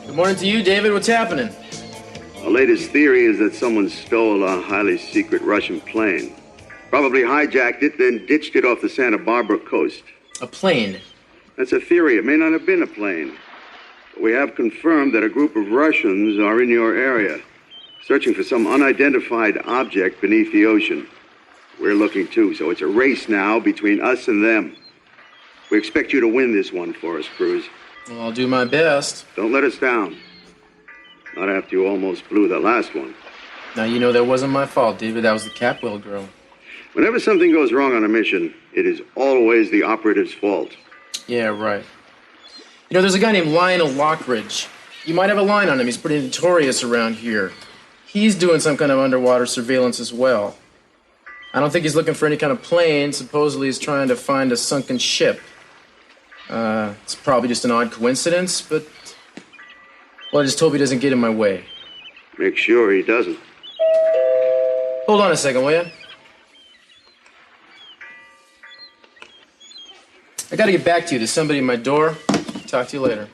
Good morning to you, David. What's happening? The latest theory is that someone stole a highly secret Russian plane. Probably hijacked it, then ditched it off the Santa Bárbara coast. A plane? That's a theory. It may not have been a plane. But we have confirmed that a group of Russians are in your area, searching for some unidentified object beneath the ocean. We're looking too, so it's a race now between us and them. We expect you to win this one for us, Cruz. Well, I'll do my best. Don't let us down. Not after you almost blew the last one. Now, you know that wasn't my fault, David. That was the Capwell girl. Whenever something goes wrong on a mission, it is always the operative's fault. Yeah, right. You know, there's a guy named Lionel Lockridge. You might have a line on him. He's pretty notorious around here. He's doing some kind of underwater surveillance as well. I don't think he's looking for any kind of plane. Supposedly he's trying to find a sunken ship. It's probably just an odd coincidence, but... Well, I just hope he doesn't get in my way. Make sure he doesn't. Hold on a second, will you? I gotta get back to you. There's somebody at my door. Talk to you later.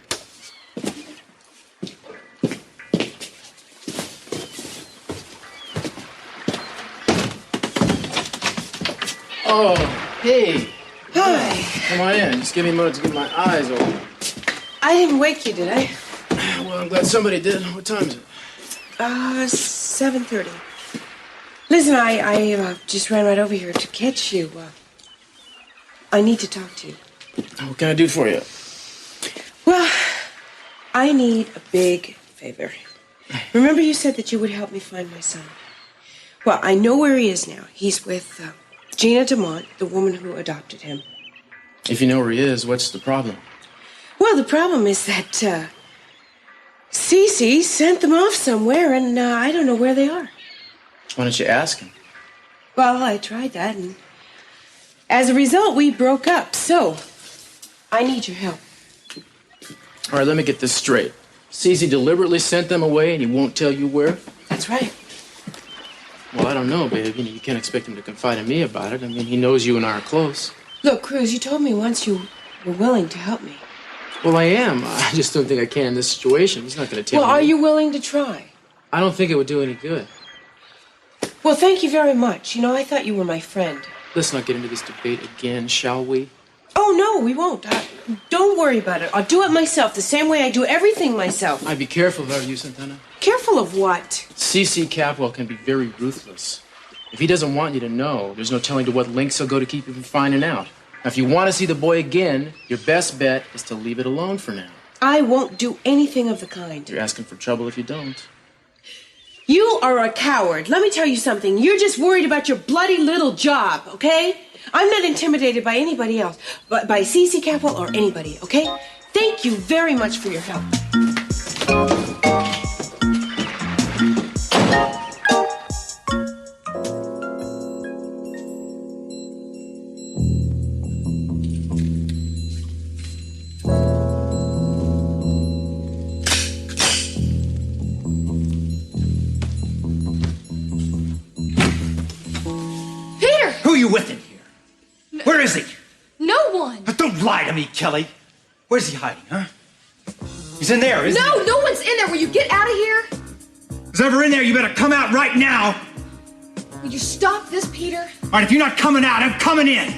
Oh, hey. Hi. Come on in. Just give me a moment to get my eyes open. I didn't wake you, did I? Well, I'm glad somebody did. What time is it? 7:30. Listen, I just ran right over here to catch you. I need to talk to you. What can I do for you? Well, I need a big favor. Remember you said that you would help me find my son? Well, I know where he is now. He's with Gina DeMont, the woman who adopted him. If you know where he is, what's the problem? Well, the problem is that Cece sent them off somewhere, and I don't know where they are. Why don't you ask him? Well, I tried that, and as a result, we broke up. So, I need your help. All right, let me get this straight. Cece deliberately sent them away, and he won't tell you where? That's right. Well, I don't know, babe. You can't expect him to confide in me about it. I mean, he knows you and I are close. Look, Cruz, you told me once you were willing to help me. Well, I am. I just don't think I can in this situation. He's not going to tell me. Well, are you willing to try? I don't think it would do any good. Well, thank you very much. You know, I thought you were my friend. Let's not get into this debate again, shall we? Oh, no, we won't. Don't worry about it. I'll do it myself, the same way I do everything myself. I'd be careful if I were you, Santana. Careful of what? C.C. Capwell can be very ruthless. If he doesn't want you to know, there's no telling to what lengths he'll go to keep you from finding out. Now, if you want to see the boy again, your best bet is to leave it alone for now. I won't do anything of the kind. You're asking for trouble if you don't. You are a coward. Let me tell you something. You're just worried about your bloody little job, okay? I'm not intimidated by anybody else, but by Cece Capwell or anybody, okay? Thank you very much for your help. Who are you with in here? Where is he? No one. Don't lie to me, Kelly. Where's he hiding, huh? He's in there, isn't he? No one's in there. Will you get out of here? If he's ever in there, you better come out right now. Will you stop this, Peter? All right, if you're not coming out, I'm coming in.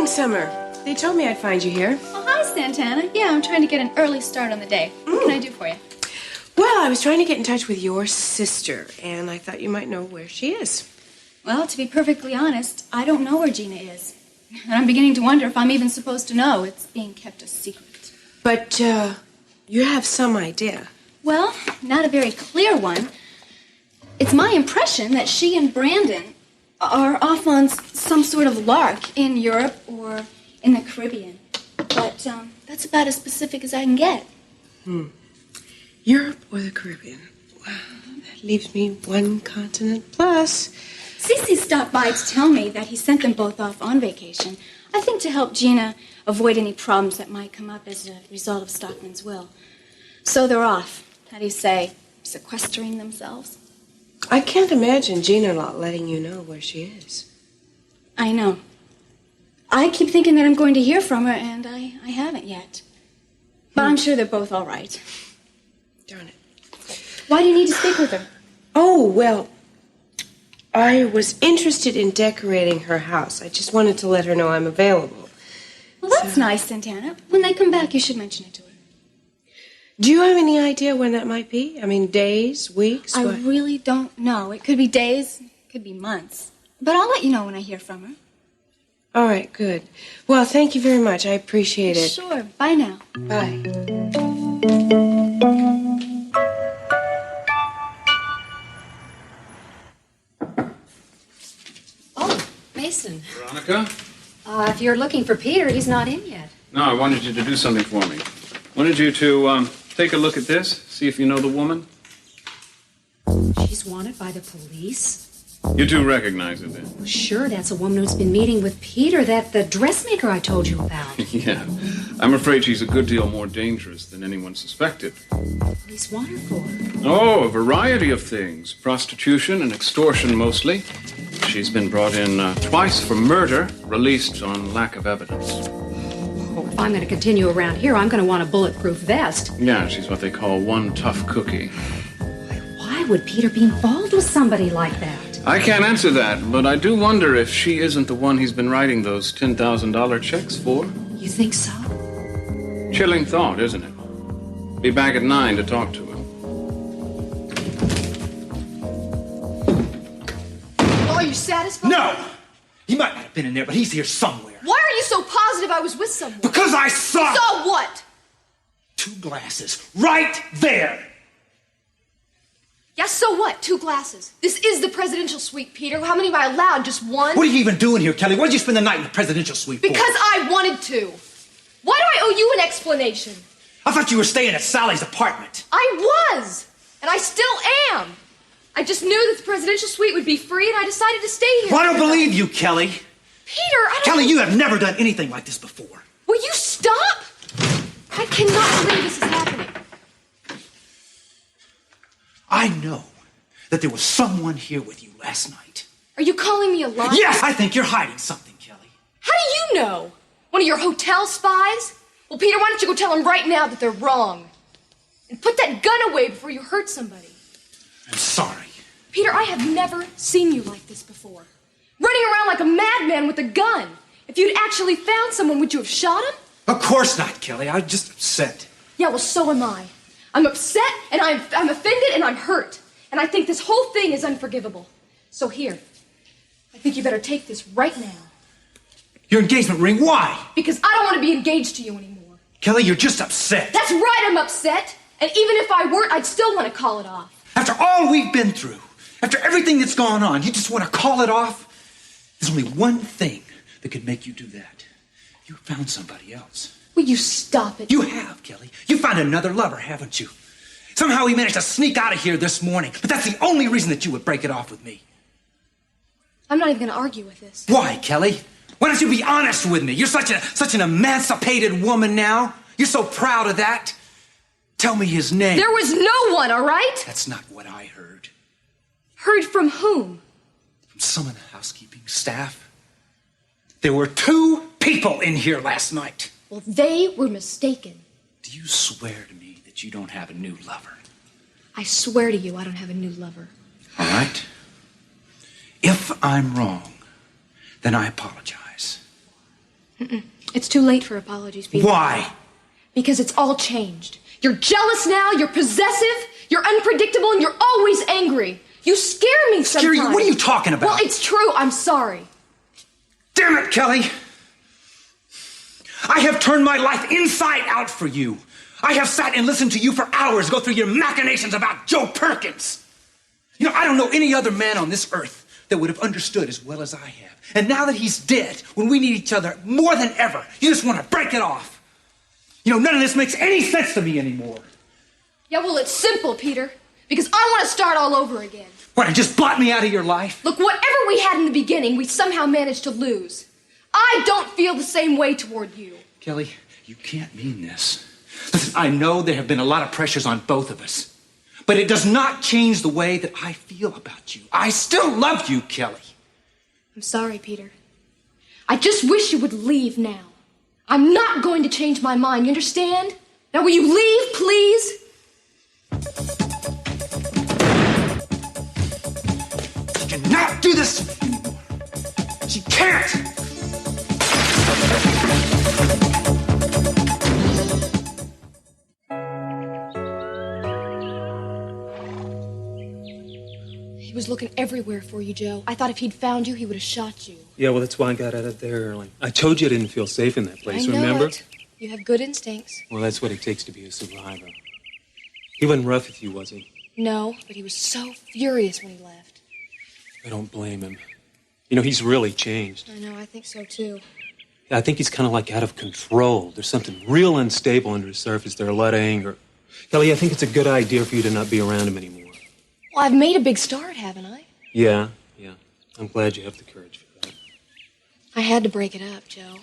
Summer. They told me I'd find you here. Oh, hi, Santana. Yeah, I'm trying to get an early start on the day. What can I do for you? Well, I was trying to get in touch with your sister, and I thought you might know where she is. Well, to be perfectly honest, I don't know where Gina is. And I'm beginning to wonder if I'm even supposed to know. It's being kept a secret. But, you have some idea. Well, not a very clear one. It's my impression that she and Brandon are off on some sort of lark in Europe or in the Caribbean. But that's about as specific as I can get. Europe or the Caribbean? Wow, that leaves me one continent plus. Cece stopped by to tell me that he sent them both off on vacation. I think to help Gina avoid any problems that might come up as a result of Stockman's will. So they're off. How do you say? Sequestering themselves? I can't imagine Gina not letting you know where she is. I know. I keep thinking that I'm going to hear from her, and I haven't yet. But I'm sure they're both all right. Darn it. Why do you need to speak with her? Oh, well, I was interested in decorating her house. I just wanted to let her know I'm available. Well, that's nice, Santana. When they come back, you should mention it to her. Do you have any idea when that might be? I mean, days, weeks? I what? really don't know. It could be days, it could be months. But I'll let you know when I hear from her. All right, good. Well, thank you very much. I appreciate it. Sure. Bye now. Bye. Oh, Mason. Veronica? If you're looking for Peter, he's not in yet. No, I wanted you to do something for me. Wanted you to take a look at this, see if you know the woman. She's wanted by the police. You do recognize her then? Well, sure, that's a woman who's been meeting with Peter, the dressmaker I told you about. Yeah. I'm afraid she's a good deal more dangerous than anyone suspected. Police want her for. Oh, a variety of things. Prostitution and extortion mostly. She's been brought in twice for murder, released on lack of evidence. Oh, if I'm going to continue around here, I'm going to want a bulletproof vest. Yeah, she's what they call one tough cookie. Why would Peter be involved with somebody like that? I can't answer that, but I do wonder if she isn't the one he's been writing those $10,000 checks for. You think so? Chilling thought, isn't it? Be back at 9 to talk to him. Well, are you satisfied? No! He might not have been in there, but he's here somewhere. Why are you so positive I was with someone? Because I saw... Saw what? 2 glasses. Right there! Yeah, so what? 2 glasses. This is the presidential suite, Peter. How many am I allowed? Just one? What are you even doing here, Kelly? Why did you spend the night in the presidential suite for? Because I wanted to. Why do I owe you an explanation? I thought you were staying at Sally's apartment. I was. And I still am. I just knew that the presidential suite would be free, and I decided to stay here. Well, I don't believe you, Kelly. Peter, I don't... Kelly, you have never done anything like this before. Will you stop? I cannot believe this is happening. I know that there was someone here with you last night. Are you calling me a liar? Yes, I think you're hiding something, Kelly. How do you know? One of your hotel spies? Well, Peter, why don't you go tell them right now that they're wrong? And put that gun away before you hurt somebody. I'm sorry. Peter, I have never seen you like this before. Running around like a madman with a gun. If you'd actually found someone, would you have shot him? Of course not, Kelly. I'm just upset. Yeah, well, so am I. I'm upset, and I'm offended, and I'm hurt. And I think this whole thing is unforgivable. So here, I think you better take this right now. Your engagement ring, why? Because I don't want to be engaged to you anymore. Kelly, you're just upset. That's right, I'm upset. And even if I weren't, I'd still want to call it off. After all we've been through, after everything that's gone on, you just want to call it off? There's only one thing that could make you do that. You found somebody else. Will you stop it? You have, Kelly. You found another lover, haven't you? Somehow he managed to sneak out of here this morning, but that's the only reason that you would break it off with me. I'm not even going to argue with this. Why, Kelly? Why don't you be honest with me? You're such an emancipated woman now. You're so proud of that. Tell me his name. There was no one, all right? That's not what I heard. Heard from whom? From some of the housekeeping staff. There were 2 people in here last night. Well, they were mistaken. Do you swear to me that you don't have a new lover? I swear to you I don't have a new lover. All right. If I'm wrong, then I apologize. It's too late for apologies, Peter. Why? Because it's all changed. You're jealous now, you're possessive, you're unpredictable, and you're always angry. You scare me sometimes. Scare you? What are you talking about? Well, it's true. I'm sorry. Damn it, Kelly! I have turned my life inside out for you. I have sat and listened to you for hours go through your machinations about Joe Perkins. You know, I don't know any other man on this earth that would have understood as well as I have. And now that he's dead, when we need each other more than ever, you just want to break it off. You know, none of this makes any sense to me anymore. Yeah, well, it's simple, Peter. Because I want to start all over again. What, and just blot me out of your life? Look, whatever we had in the beginning, we somehow managed to lose. I don't feel the same way toward you. Kelly, you can't mean this. Listen, I know there have been a lot of pressures on both of us, but it does not change the way that I feel about you. I still love you, Kelly. I'm sorry, Peter. I just wish you would leave now. I'm not going to change my mind, you understand? Now will you leave, please? She cannot do this anymore. She can't! He was looking everywhere for you, Joe. I thought if he'd found you, he would have shot you. Yeah, well, that's why I got out of there early. I told you I didn't feel safe in that place, I know remember? it. You have good instincts. Well, that's what it takes to be a survivor. He wasn't rough with you, was he? No, but he was so furious when he left. I don't blame him. You know, he's really changed. I know, I think so, too. I think he's kind of like out of control. There's something real unstable under the surface there, a lot of anger. Kelly, I think it's a good idea for you to not be around him anymore. Well, I've made a big start, haven't I? Yeah. I'm glad you have the courage for that. I had to break it up, Joe.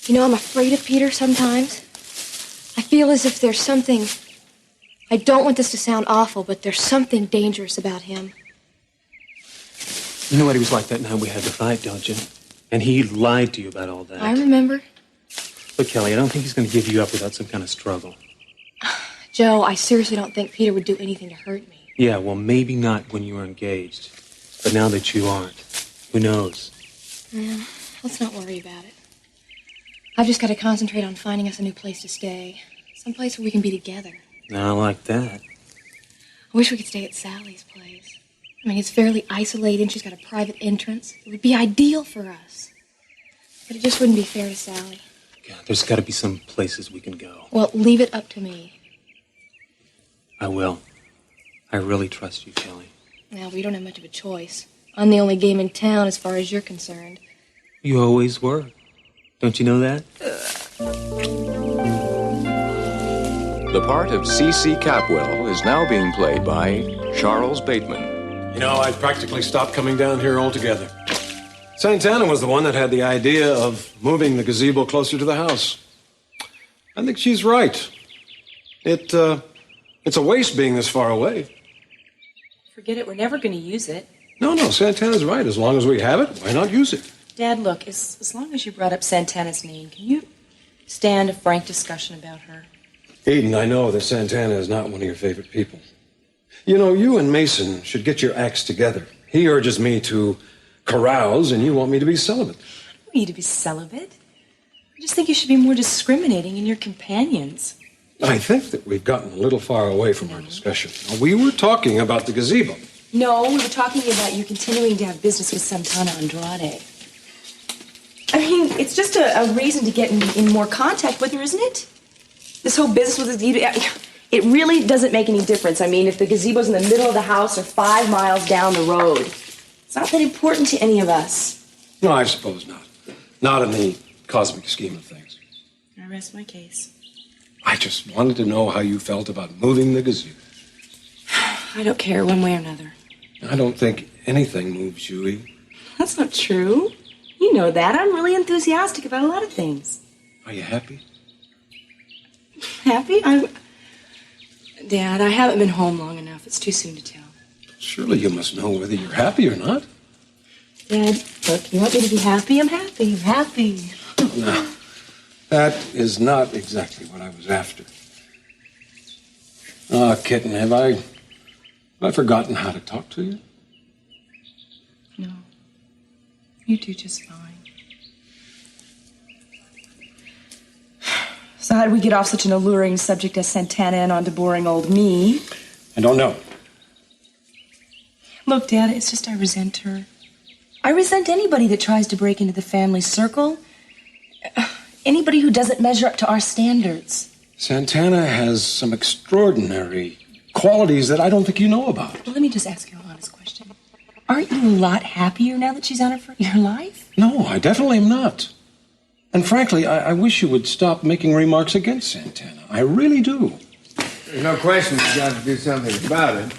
You know, I'm afraid of Peter sometimes. I feel as if there's something... I don't want this to sound awful, but there's something dangerous about him. You know what he was like that night we had to fight, don't you? And he lied to you about all that. I remember. But, Kelly, I don't think he's going to give you up without some kind of struggle. Joe, I seriously don't think Peter would do anything to hurt me. Yeah, well, maybe not when you were engaged. But now that you aren't, who knows? Yeah, let's not worry about it. I've just got to concentrate on finding us a new place to stay. Someplace where we can be together. I like that. I wish we could stay at Sally's place. I mean, it's fairly isolated and she's got a private entrance. It would be ideal for us. But it just wouldn't be fair to Sally. Yeah, there's got to be some places we can go. Well, leave it up to me. I will. I really trust you, Kelly. Now, we don't have much of a choice. I'm the only game in town as far as you're concerned. You always were. Don't you know that? The part of C.C. Capwell is now being played by Charles Bateman. You know, I've practically stopped coming down here altogether. Santana was the one that had the idea of moving the gazebo closer to the house. I think she's right. It's a waste being this far away. Forget it. We're never going to use it. No, Santana's right. As long as we have it, why not use it? Dad, look, as long as you brought up Santana's name, can you stand a frank discussion about her? Eden, I know that Santana is not one of your favorite people. You know, you and Mason should get your acts together. He urges me to carouse, and you want me to be celibate. I don't want you to be celibate. I just think you should be more discriminating in your companions. I think that we've gotten a little far away from our discussion. We were talking about the gazebo. No, we were talking about you continuing to have business with Santana Andrade. I mean, it's just a reason to get in more contact with her, isn't it? This whole business with the gazebo, it really doesn't make any difference. I mean, if the gazebo's in the middle of the house or 5 miles down the road, it's not that important to any of us. No, I suppose not. Not in the cosmic scheme of things. I rest my case. I just wanted to know how you felt about moving the gazebo. I don't care one way or another. I don't think anything moves you, E. That's not true. You know that. I'm really enthusiastic about a lot of things. Are you happy? Happy? Dad, I haven't been home long enough. It's too soon to tell. Surely you must know whether you're happy or not. Dad, look, you want me to be happy? I'm happy. I'm happy. No, that is not exactly what I was after. Ah, kitten, have I forgotten how to talk to you? No. You do just fine. So how did we get off such an alluring subject as Santana and onto boring old me? I don't know. Look, Dad, it's just I resent her. I resent anybody that tries to break into the family circle. Anybody who doesn't measure up to our standards. Santana has some extraordinary qualities that I don't think you know about. Well, let me just ask you an honest question. Aren't you a lot happier now that she's out of your life? No, I definitely am not. And frankly, I wish you would stop making remarks against Santana. I really do. There's no question we've got to do something about it.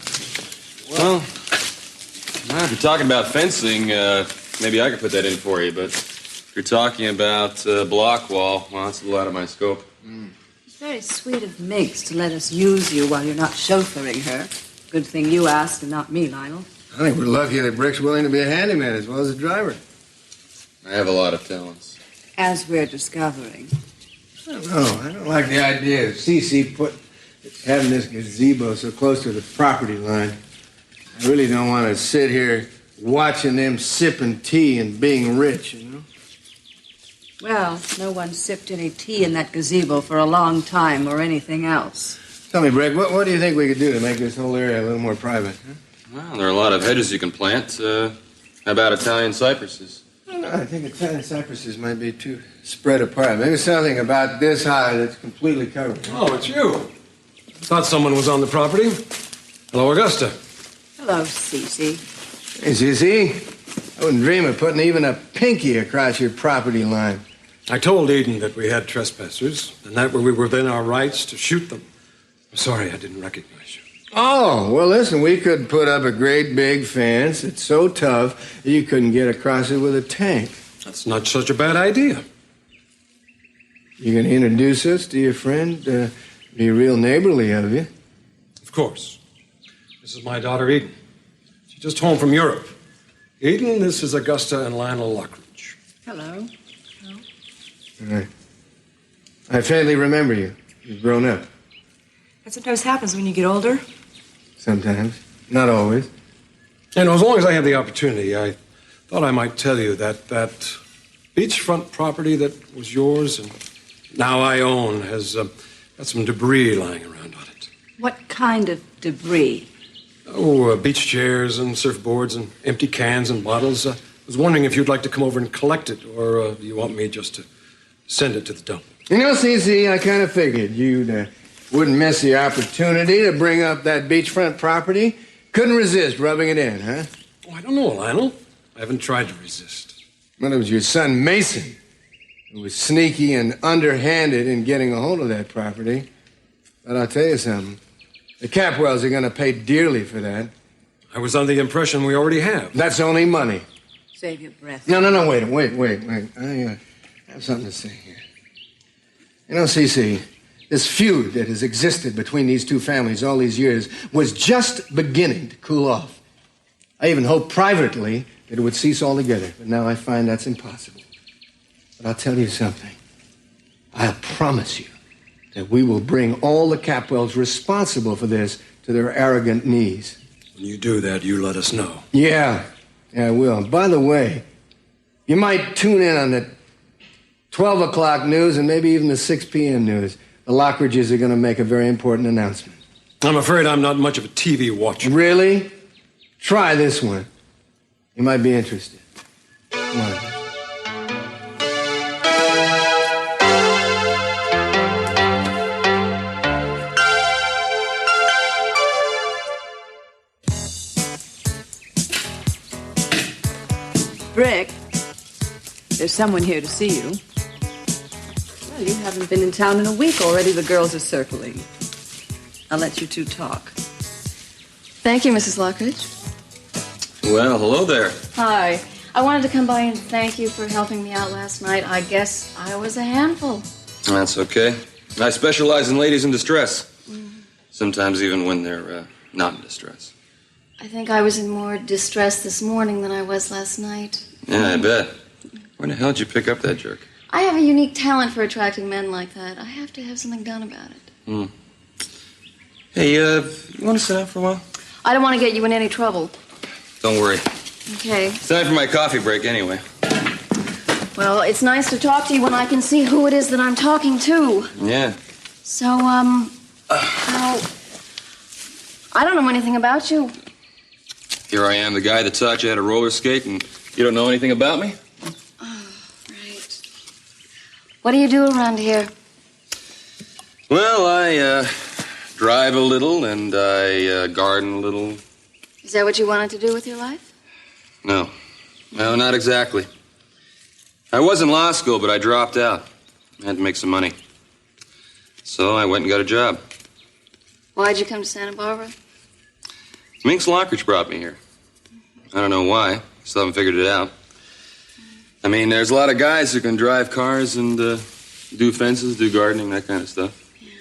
Well, if you're talking about fencing, maybe I could put that in for you, but if you're talking about block wall, well, that's a little out of my scope. Very sweet of Miggs to let us use you while you're not chauffeuring her. Good thing you asked and not me, Lionel. I think we're lucky that Brick's willing to be a handyman as well as a driver. I have a lot of talents. As we're discovering. I don't know. I don't like the idea of CC having this gazebo so close to the property line. I really don't want to sit here watching them sipping tea and being rich, you know? Well, no one sipped any tea in that gazebo for a long time or anything else. Tell me, Brick, what do you think we could do to make this whole area a little more private? Huh? Well, there are a lot of hedges you can plant. How about Italian cypresses? No, I think Italian cypresses might be too spread apart. Maybe something about this high that's completely covered. Oh, it's you. I thought someone was on the property. Hello, Augusta. Hello, Cece. Hey, Cece. I wouldn't dream of putting even a pinky across your property line. I told Eden that we had trespassers and that we were within our rights to shoot them. I'm sorry I didn't recognize you. Oh, well, listen, we could put up a great big fence. It's so tough you couldn't get across it with a tank. That's not such a bad idea. You gonna introduce us to your friend? Be real neighborly of you. Of course. This is my daughter, Eden. She's just home from Europe. Eden, this is Augusta and Lionel Lockridge. Hello. All right. I faintly remember you. You've grown up. That sometimes happens when you get older. Sometimes. Not always. And as long as I have the opportunity, I thought I might tell you that beachfront property that was yours and now I own has got some debris lying around on it. What kind of debris? Oh, beach chairs and surfboards and empty cans and bottles. I was wondering if you'd like to come over and collect it, or you want me just to send it to the dump. You know, Cece, I kind of figured you wouldn't miss the opportunity to bring up that beachfront property. Couldn't resist rubbing it in, huh? Oh, I don't know, Lionel. I haven't tried to resist. Well, it was your son, Mason, who was sneaky and underhanded in getting a hold of that property. But I'll tell you something. The Capwells are going to pay dearly for that. I was under the impression we already have. That's only money. Save your breath. No, wait. I have something to say here. You know, Cece, this feud that has existed between these two families all these years was just beginning to cool off. I even hoped privately that it would cease altogether, but now I find that's impossible. But I'll tell you something. I'll promise you that we will bring all the Capwells responsible for this to their arrogant knees. When you do that, you let us know. Yeah, I will. By the way, you might tune in on the 12 o'clock news and maybe even the 6 p.m. news. The Lockridges are going to make a very important announcement. I'm afraid I'm not much of a TV watcher. Really? Try this one. You might be interested. Come on. Brick, there's someone here to see you. Well, you haven't been in town in a week already. The girls are circling. I'll let you two talk. Thank you, Mrs. Lockridge. Well, hello there. Hi. I wanted to come by and thank you for helping me out last night. I guess I was a handful. That's okay. I specialize in ladies in distress. Sometimes even when they're not in distress. I think I was in more distress this morning than I was last night. Yeah, I bet. Where the hell did you pick up that jerk? I have a unique talent for attracting men like that. I have to have something done about it. Hey, you want to sit down for a while? I don't want to get you in any trouble. Don't worry. Okay. It's time for my coffee break anyway. Well, it's nice to talk to you when I can see who it is that I'm talking to. Yeah. So, how... I don't know anything about you. Here I am, the guy that taught you how to roller skate, and you don't know anything about me? Oh, right. What do you do around here? Well, I drive a little, and I garden a little. Is that what you wanted to do with your life? No, not exactly. I was in law school, but I dropped out. I had to make some money. So I went and got a job. Why'd you come to Santa Barbara? Minx Lockridge brought me here. I don't know why. Still haven't figured it out. I mean, there's a lot of guys who can drive cars and do fences, do gardening, that kind of stuff. Yeah.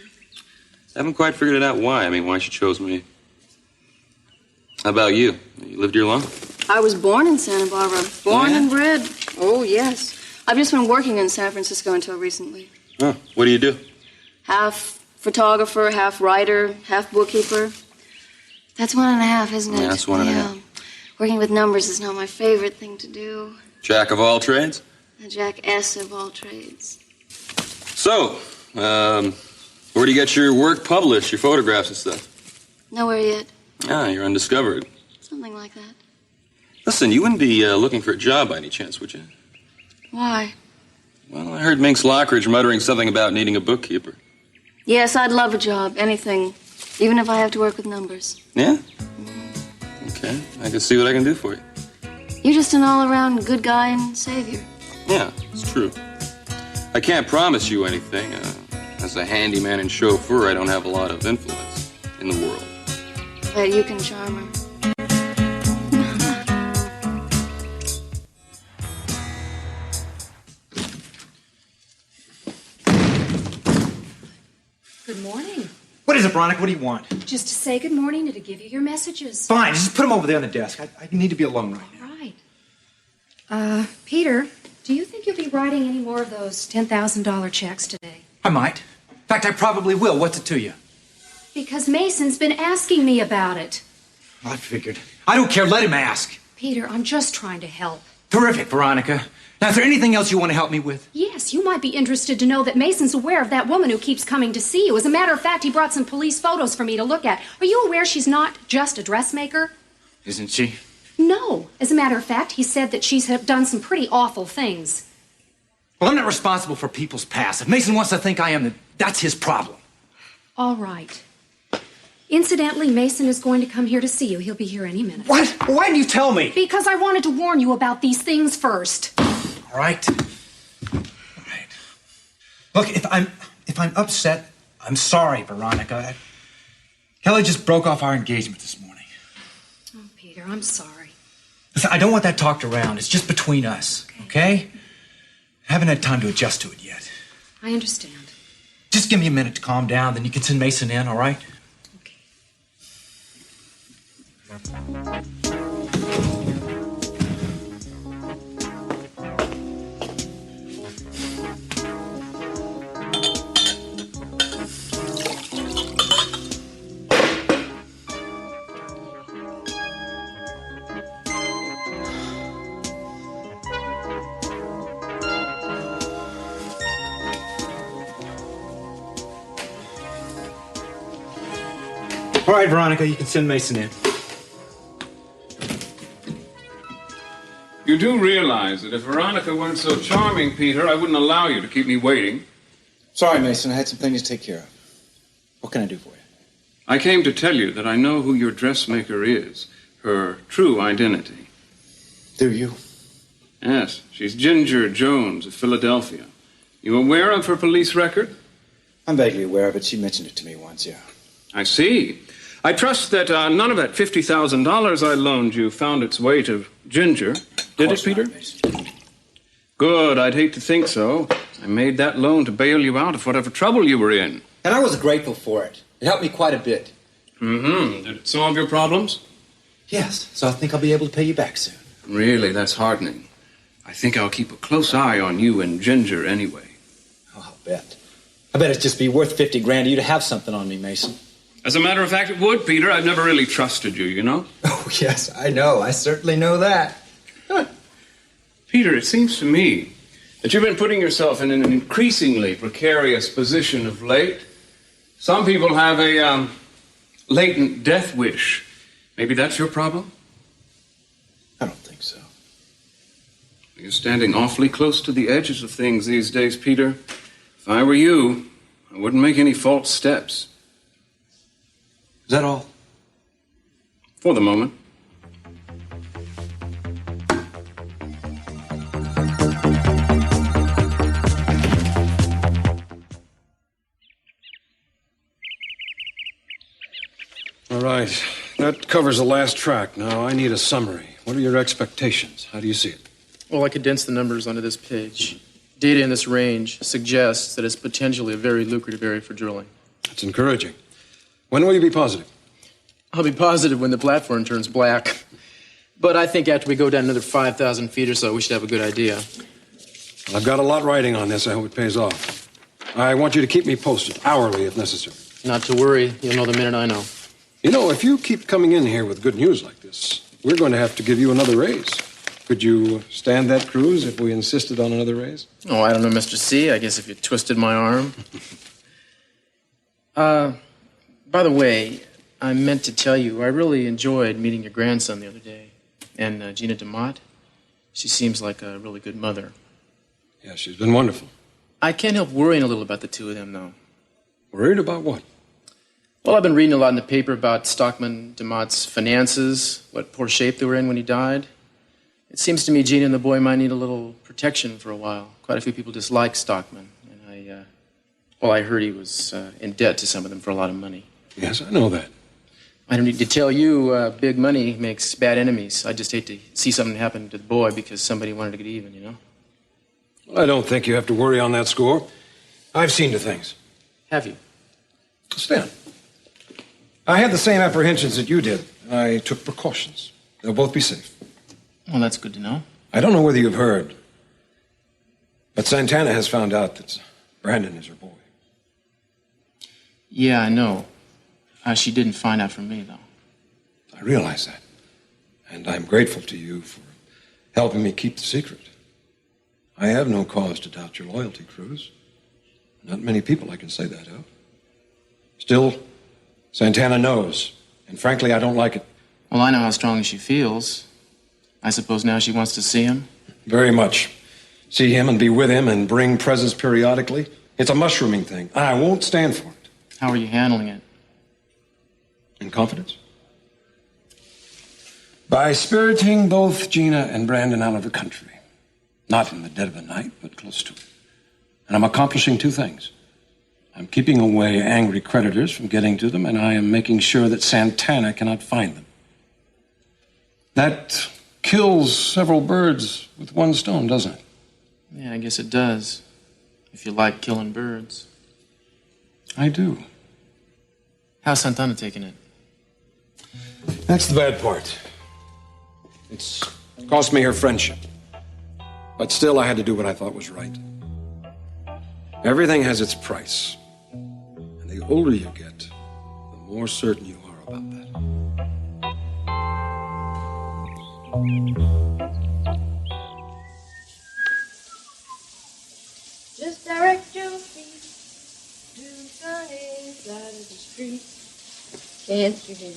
I haven't quite figured it out why. I mean, why she chose me. How about you? You lived here long? I was born in Santa Barbara. Born and bred. Oh, yes. I've just been working in San Francisco until recently. Oh, what do you do? Half photographer, half writer, half bookkeeper. That's 1.5, isn't it? Yeah, that's 1.5. Working with numbers is not my favorite thing to do. Jack of all trades? The jackass of all trades. So, where do you get your work published, your photographs and stuff? Nowhere yet. Ah, you're undiscovered. Something like that. Listen, you wouldn't be looking for a job by any chance, would you? Why? Well, I heard Minx Lockridge muttering something about needing a bookkeeper. Yes, I'd love a job. Anything. Even if I have to work with numbers. Yeah? Okay, I can see what I can do for you. You're just an all-around good guy and savior. Yeah, it's true. I can't promise you anything. As a handyman and chauffeur, I don't have a lot of influence in the world. But you can charm her. Good morning. What is it, Veronica? What do you want? Just to say good morning and to give you your messages. Fine, just put them over there on the desk. I need to be alone right now. Right. Peter, do you think you'll be writing any more of those $10,000 checks today? I might. In fact, I probably will. What's it to you? Because Mason's been asking me about it. I figured. I don't care. Let him ask. Peter, I'm just trying to help. Terrific, Veronica. Now, is there anything else you want to help me with? Yes, you might be interested to know that Mason's aware of that woman who keeps coming to see you. As a matter of fact, he brought some police photos for me to look at. Are you aware she's not just a dressmaker? Isn't she? No. As a matter of fact, he said that she's done some pretty awful things. Well, I'm not responsible for people's past. If Mason wants to think I am, then that's his problem. All right. Incidentally, Mason is going to come here to see you. He'll be here any minute. What? Why didn't you tell me? Because I wanted to warn you about these things first. All right. Look, if I'm upset, I'm sorry, Veronica. Kelly just broke off our engagement this morning. Oh, Peter, I'm sorry. Listen, I don't want that talked around. It's just between us, okay? I haven't had time to adjust to it yet. I understand. Just give me a minute to calm down, then you can send Mason in, all right? All right, Veronica, you can send Mason in. You do realize that if Veronica weren't so charming, Peter, I wouldn't allow you to keep me waiting. Sorry, Mason. I had some things to take care of. What can I do for you? I came to tell you that I know who your dressmaker is, her true identity. Do you? Yes, she's Ginger Jones of Philadelphia. You aware of her police record? I'm vaguely aware of it. She mentioned it to me once, yeah. I see. I trust that none of that $50,000 I loaned you found its way to Ginger. Did it, Peter? Good. I'd hate to think so. I made that loan to bail you out of whatever trouble you were in. And I was grateful for it. It helped me quite a bit. Mm-hmm. Did it solve your problems? Yes. So I think I'll be able to pay you back soon. Really, that's heartening. I think I'll keep a close eye on you and Ginger anyway. Oh, I'll bet. I bet it'd just be worth 50 grand to you to have something on me, Mason. As a matter of fact, it would, Peter. I've never really trusted you, you know? Oh, yes, I know. I certainly know that. Peter, it seems to me that you've been putting yourself in an increasingly precarious position of late. Some people have a latent death wish. Maybe that's your problem? I don't think so. You're standing awfully close to the edges of things these days, Peter. If I were you, I wouldn't make any false steps. Is that all? For the moment. All right. That covers the last track. Now, I need a summary. What are your expectations? How do you see it? Well, I condensed the numbers onto this page. Data in this range suggests that it's potentially a very lucrative area for drilling. That's encouraging. When will you be positive? I'll be positive when the platform turns black. But I think after we go down another 5,000 feet or so, we should have a good idea. I've got a lot riding on this. I hope it pays off. I want you to keep me posted, hourly if necessary. Not to worry. You'll know the minute I know. You know, if you keep coming in here with good news like this, we're going to have to give you another raise. Could you stand that cruise if we insisted on another raise? Oh, I don't know, Mr. C. I guess if you twisted my arm. By the way, I meant to tell you, I really enjoyed meeting your grandson the other day. And Gina DeMott, she seems like a really good mother. Yeah, she's been wonderful. I can't help worrying a little about the two of them, though. Worried about what? Well, I've been reading a lot in the paper about Stockman DeMott's finances, what poor shape they were in when he died. It seems to me Gina and the boy might need a little protection for a while. Quite a few people dislike Stockman. And I heard he was in debt to some of them for a lot of money. Yes, I know that. I don't need to tell you, big money makes bad enemies. I just hate to see something happen to the boy because somebody wanted to get even, you know? Well, I don't think you have to worry on that score. I've seen to things. Have you? Stan, I had the same apprehensions that you did. I took precautions. They'll both be safe. Well, that's good to know. I don't know whether you've heard, but Santana has found out that Brandon is her boy. Yeah, I know. She didn't find out from me, though. I realize that. And I'm grateful to you for helping me keep the secret. I have no cause to doubt your loyalty, Cruz. Not many people I can say that of. Still, Santana knows. And frankly, I don't like it. Well, I know how strongly she feels. I suppose now she wants to see him? Very much. See him and be with him and bring presents periodically. It's a mushrooming thing. I won't stand for it. How are you handling it? In confidence? By spiriting both Gina and Brandon out of the country. Not in the dead of the night, but close to it. And I'm accomplishing two things. I'm keeping away angry creditors from getting to them, and I am making sure that Santana cannot find them. That kills several birds with one stone, doesn't it? Yeah, I guess it does. If you like killing birds. I do. How's Santana taking it? That's the bad part. It's cost me her friendship. But still, I had to do what I thought was right. Everything has its price. And the older you get, the more certain you are about that. Just direct your feet to the sunny side of the street. Can't you hear?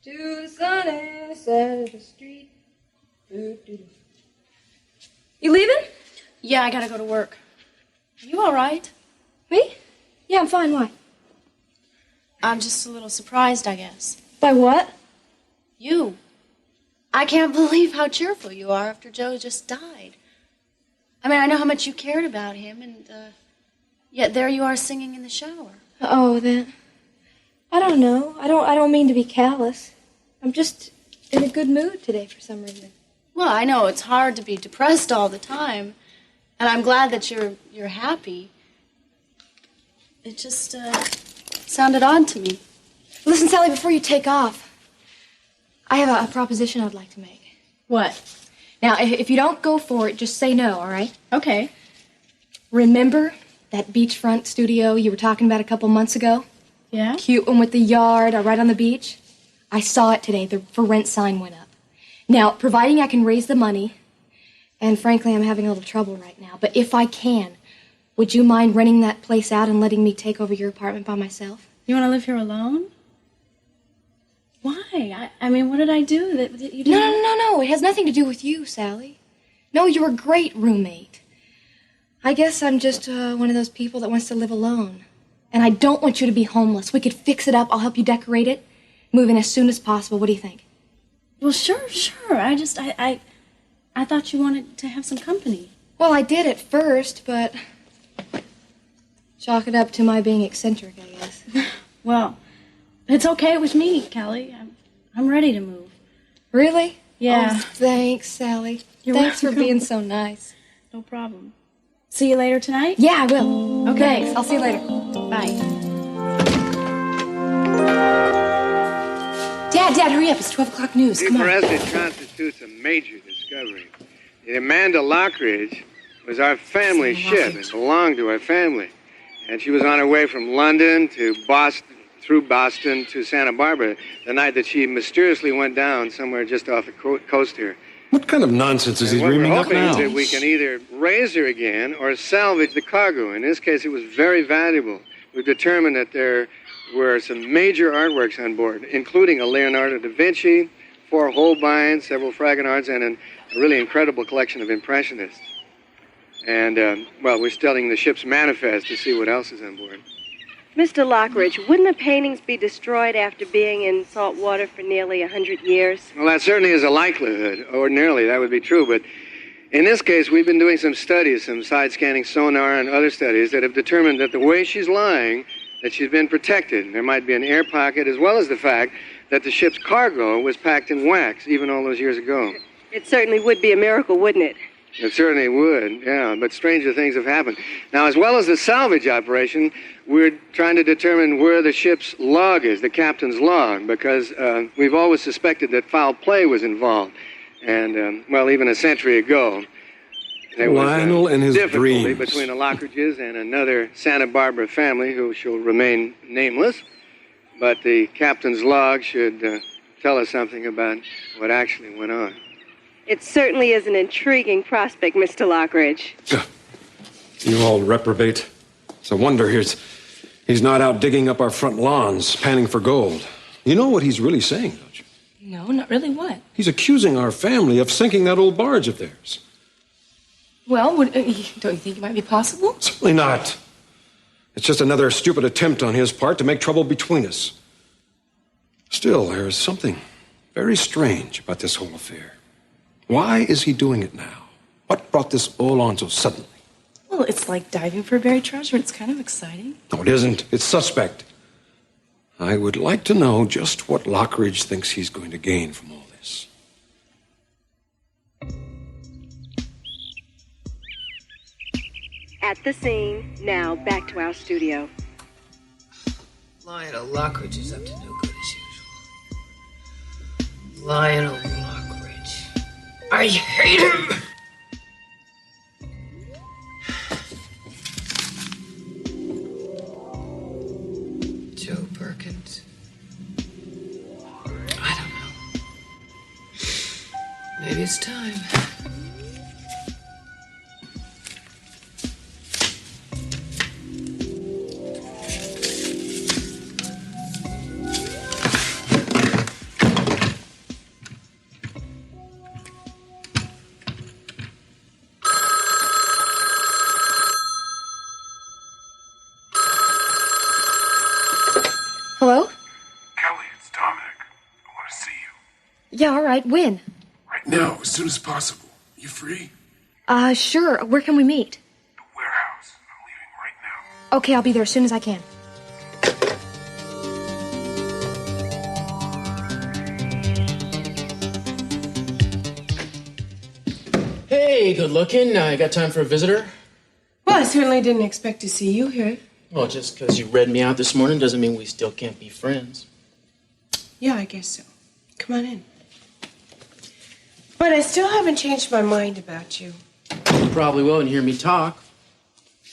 To the sunny side of the street. Doo-doo-doo. You leaving? Yeah, I gotta go to work. Are you all right? Me? Yeah, I'm fine. Why? I'm just a little surprised, I guess. By what? You. I can't believe how cheerful you are after Joe just died. I mean, I know how much you cared about him, and yet there you are singing in the shower. Oh, that. I don't know. I don't mean to be callous. I'm just in a good mood today for some reason. Well, I know it's hard to be depressed all the time, and I'm glad that you're happy. It just sounded odd to me. Listen, Sally, before you take off, I have a proposition I'd like to make. What? Now, if you don't go for it, just say no, all right? Okay. Remember that beachfront studio you were talking about a couple months ago? Yeah? Cute one with the yard right on the beach? I saw it today. The for rent sign went up. Now, providing I can raise the money, and frankly, I'm having a little trouble right now, but if I can, would you mind renting that place out and letting me take over your apartment by myself? You want to live here alone? Why? I mean, what did I do that you didn't... No. It has nothing to do with you, Sally. No, you're a great roommate. I guess I'm just one of those people that wants to live alone. And I don't want you to be homeless. We could fix it up. I'll help you decorate it. Move in as soon as possible. What do you think? Well, sure. I thought you wanted to have some company. Well, I did at first, but chalk it up to my being eccentric, I guess. Well, it's okay with me, Kelly. I'm ready to move. Really? Yeah. Oh, thanks, Sally. You're Thanks welcome. for being so nice. No problem. See you later tonight? Yeah, I will. Okay. Thanks. I'll see you later. Bye. Dad, hurry up. It's 12 o'clock news. Come on. It constitutes a major discovery. The Amanda Lockridge was our family ship. It belonged to our family. And she was on her way from London to Boston, through Boston to Santa Bárbara the night that she mysteriously went down somewhere just off the coast here. What kind of nonsense is he dreaming up What we're now? hoping is that we can either raise her again or salvage the cargo. In this case, it was very valuable. We've determined that there were some major artworks on board, including a Leonardo da Vinci, 4 Holbeins, several Fragonards, and a really incredible collection of Impressionists. And, we're studying the ship's manifest to see what else is on board. Mr. Lockridge, wouldn't the paintings be destroyed after being in salt water for nearly 100 years? Well, that certainly is a likelihood. Ordinarily, that would be true, but in this case, we've been doing some studies, some side-scanning sonar and other studies that have determined that the way she's lying, that she's been protected. There might be an air pocket, as well as the fact that the ship's cargo was packed in wax, even all those years ago. It certainly would be a miracle, wouldn't it? It certainly would, yeah, but stranger things have happened. Now, as well as the salvage operation, we're trying to determine where the ship's log is, the captain's log, because we've always suspected that foul play was involved. And, even a century ago, there Lionel was and his difficulty dreams. between the Lockridges and another Santa Bárbara family who shall remain nameless. But the captain's log should tell us something about what actually went on. It certainly is an intriguing prospect, Mr. Lockridge. You old reprobate. It's a wonder he's not out digging up our front lawns, panning for gold. You know what he's really saying, don't you? No, not really. What? He's accusing our family of sinking that old barge of theirs. Well, don't you think it might be possible? Certainly not. It's just another stupid attempt on his part to make trouble between us. Still, there is something very strange about this whole affair. Why is he doing it now? What brought this all on so suddenly? Well, it's like diving for a buried treasure. It's kind of exciting. No, it isn't. It's suspect. I would like to know just what Lockridge thinks he's going to gain from all this. At the scene, now back to our studio. Lionel Lockridge is up to no good as usual. Lionel Lockridge. I hate him! Joe Perkins. I don't know. Maybe it's time. Hello? Kelly, it's Dominic. I want to see you. Yeah, all right. When? Right now, as soon as possible. You free? Sure. Where can we meet? The warehouse. I'm leaving right now. Okay, I'll be there as soon as I can. Hey, good looking. I got time for a visitor? Well, I certainly didn't expect to see you here. Well, just because you read me out this morning doesn't mean we still can't be friends. Yeah, I guess so. Come on in. But I still haven't changed my mind about you. You probably will when you hear me talk.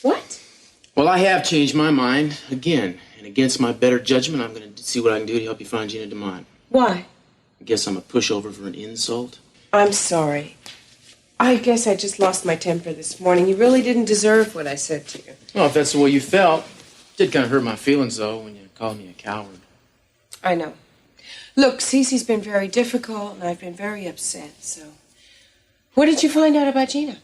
What? Well, I have changed my mind again. And against my better judgment, I'm going to see what I can do to help you find Gina DeMont. Why? I guess I'm a pushover for an insult. I'm sorry. I guess I just lost my temper this morning. You really didn't deserve what I said to you. Well, if that's the way you felt. It did kind of hurt my feelings, though, when you called me a coward. I know. Look, Cece's been very difficult, and I've been very upset, so... What did you find out about Gina?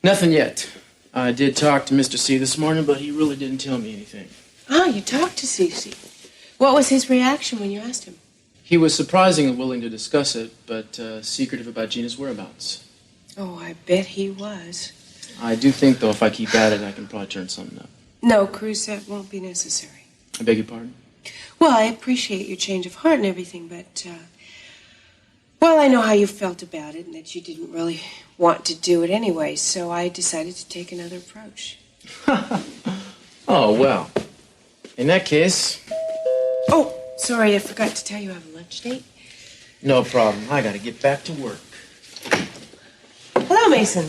Nothing yet. I did talk to Mr. C this morning, but he really didn't tell me anything. Ah, you talked to Cece. What was his reaction when you asked him? He was surprisingly willing to discuss it, but secretive about Gina's whereabouts. Oh, I bet he was. I do think, though, if I keep at it, I can probably turn something up. No, Cruz, that won't be necessary. I beg your pardon? Well, I appreciate your change of heart and everything, but, Well, I know how you felt about it and that you didn't really want to do it anyway, so I decided to take another approach. Oh, well. In that case... Oh, sorry, I forgot to tell you I have a lunch date. No problem. I gotta get back to work. Hello, Mason.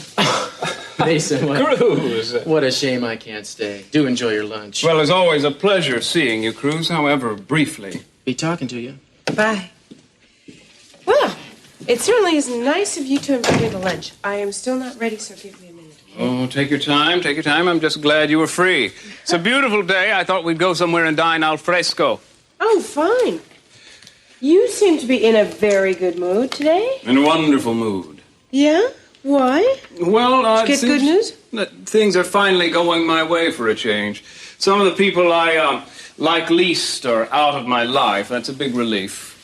Mason, Cruz! What a shame I can't stay. Do enjoy your lunch. Well, it's always a pleasure seeing you, Cruz, however briefly. Be talking to you. Bye. Well, it certainly is nice of you to invite me to lunch. I am still not ready, so give me a minute. Oh, take your time, take your time. I'm just glad you were free. It's a beautiful day. I thought we'd go somewhere and dine al fresco. Oh, fine. You seem to be in a very good mood today. In a wonderful mood. Yeah? Why? Well, Did you get good news? That things are finally going my way for a change. Some of the people I like least are out of my life. That's a big relief.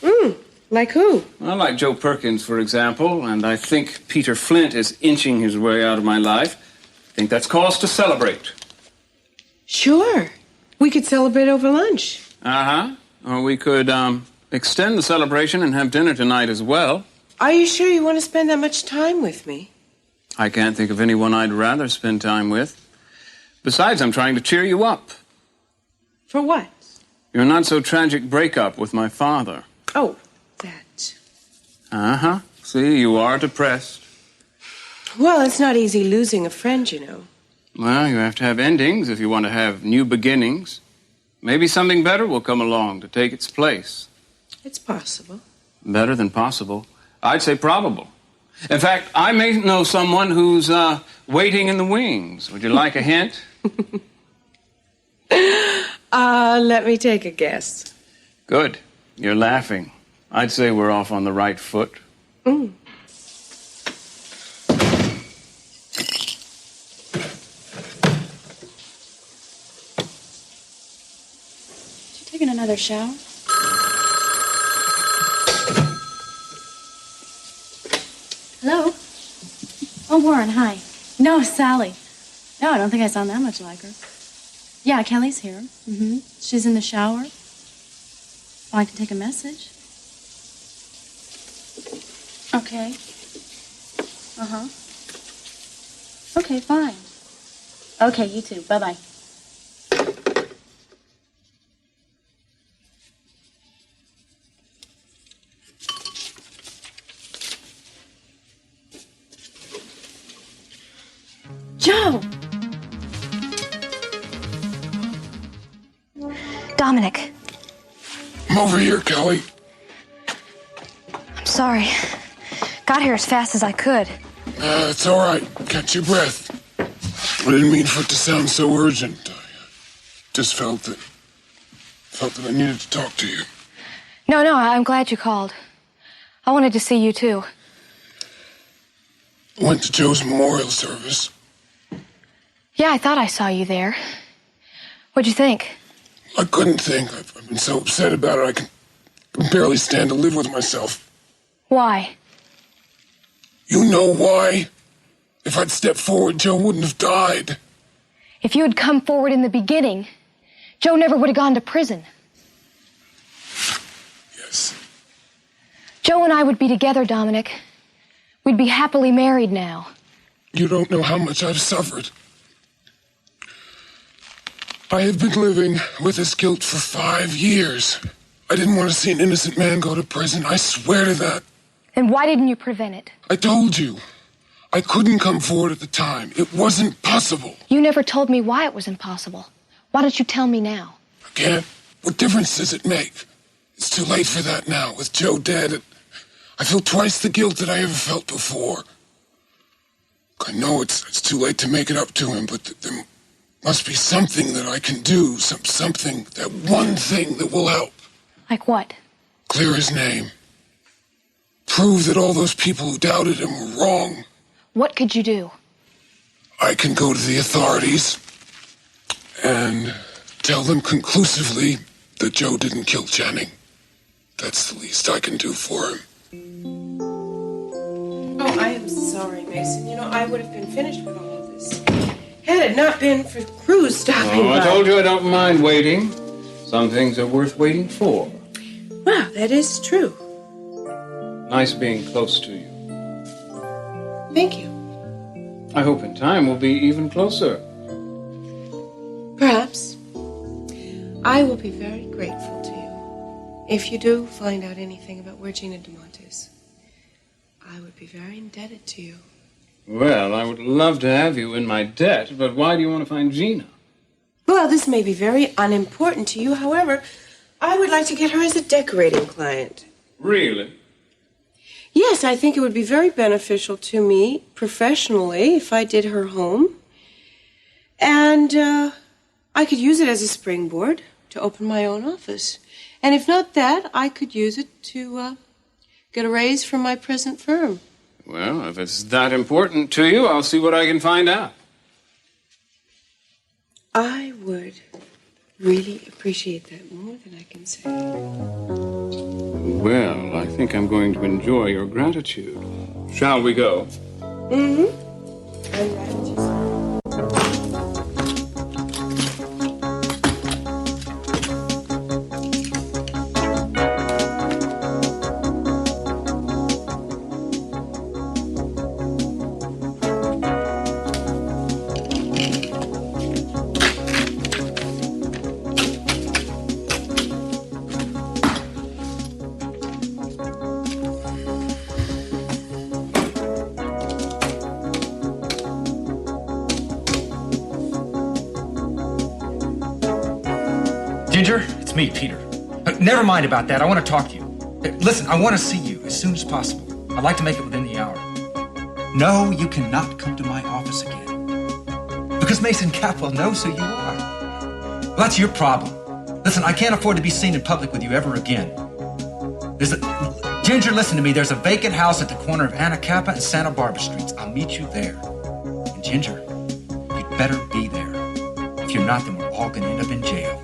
Like who? I like Joe Perkins, for example, and I think Peter Flint is inching his way out of my life. I think that's cause to celebrate. Sure. We could celebrate over lunch. Uh-huh. Or we could extend the celebration and have dinner tonight as well. Are you sure you want to spend that much time with me? I can't think of anyone I'd rather spend time with. Besides, I'm trying to cheer you up. For what? Your not-so-tragic breakup with my father. Oh, that. Uh-huh. See, you are depressed. Well, it's not easy losing a friend, you know. Well, you have to have endings if you want to have new beginnings. Maybe something better will come along to take its place. It's possible. Better than possible. I'd say probable. In fact, I may know someone who's waiting in the wings. Would you like a hint? Let me take a guess. Good. You're laughing. I'd say we're off on the right foot. Taking another shower? Hello? Oh, Warren, hi. No, Sally. No, I don't think I sound that much like her. Yeah, Kelly's here. She's in the shower. Oh, I can take a message. Okay. Uh-huh. Okay, fine. Okay, you too. Bye-bye. Joe! Dominic, I'm over here, Kelly. I'm sorry. Got here as fast as I could. It's all right. Catch your breath. I didn't mean for it to sound so urgent. I just felt that I needed to talk to you. No, I'm glad you called. I wanted to see you, too. I went to Joe's memorial service. Yeah, I thought I saw you there. What'd you think? I couldn't think. I've been so upset about it, I can barely stand to live with myself. Why? You know why? If I'd stepped forward, Joe wouldn't have died. If you had come forward in the beginning, Joe never would have gone to prison. Yes. Joe and I would be together, Dominic. We'd be happily married now. You don't know how much I've suffered. I have been living with this guilt for 5 years. I didn't want to see an innocent man go to prison. I swear to that. Then why didn't you prevent it? I told you. I couldn't come forward at the time. It wasn't possible. You never told me why it was impossible. Why don't you tell me now? I can't. What difference does it make? It's too late for that now. With Joe dead, I feel twice the guilt that I ever felt before. I know it's too late to make it up to him, but there must be something that I can do. Something, that one thing that will help. Like what? Clear his name. Prove that all those people who doubted him were wrong. What could you do? I can go to the authorities and tell them conclusively that Joe didn't kill Channing. That's the least I can do for him. Oh, I am sorry, Mason. You know, I would have been finished with all of this had it not been for Cruz stopping by. I told you I don't mind waiting. Some things are worth waiting for. Well, that is true. Nice being close to you. Thank you. I hope in time we'll be even closer. Perhaps. I will be very grateful to you if you do find out anything about where Gina DeMont is. I would be very indebted to you. Well, I would love to have you in my debt, but why do you want to find Gina? Well, this may be very unimportant to you. However, I would like to get her as a decorating client. Really? Yes, I think it would be very beneficial to me professionally if I did her home. And I could use it as a springboard to open my own office. And if not that, I could use it to get a raise from my present firm. Well, if it's that important to you, I'll see what I can find out. I would really appreciate that more than I can say. Well, I think I'm going to enjoy your gratitude. Shall we go? Mm-hmm. I'm glad you said. Ginger, it's me, Peter. Never mind about that. I want to talk to you. Listen, I want to see you as soon as possible. I'd like to make it within the hour. No, you cannot come to my office again. Because Mason Capwell knows who you are. Well, that's your problem. Listen, I can't afford to be seen in public with you ever again. Ginger, listen to me. There's a vacant house at the corner of Anacapa and Santa Barbara Streets. I'll meet you there. And Ginger, you'd better be there. If you're not, then we're all going to end up in jail.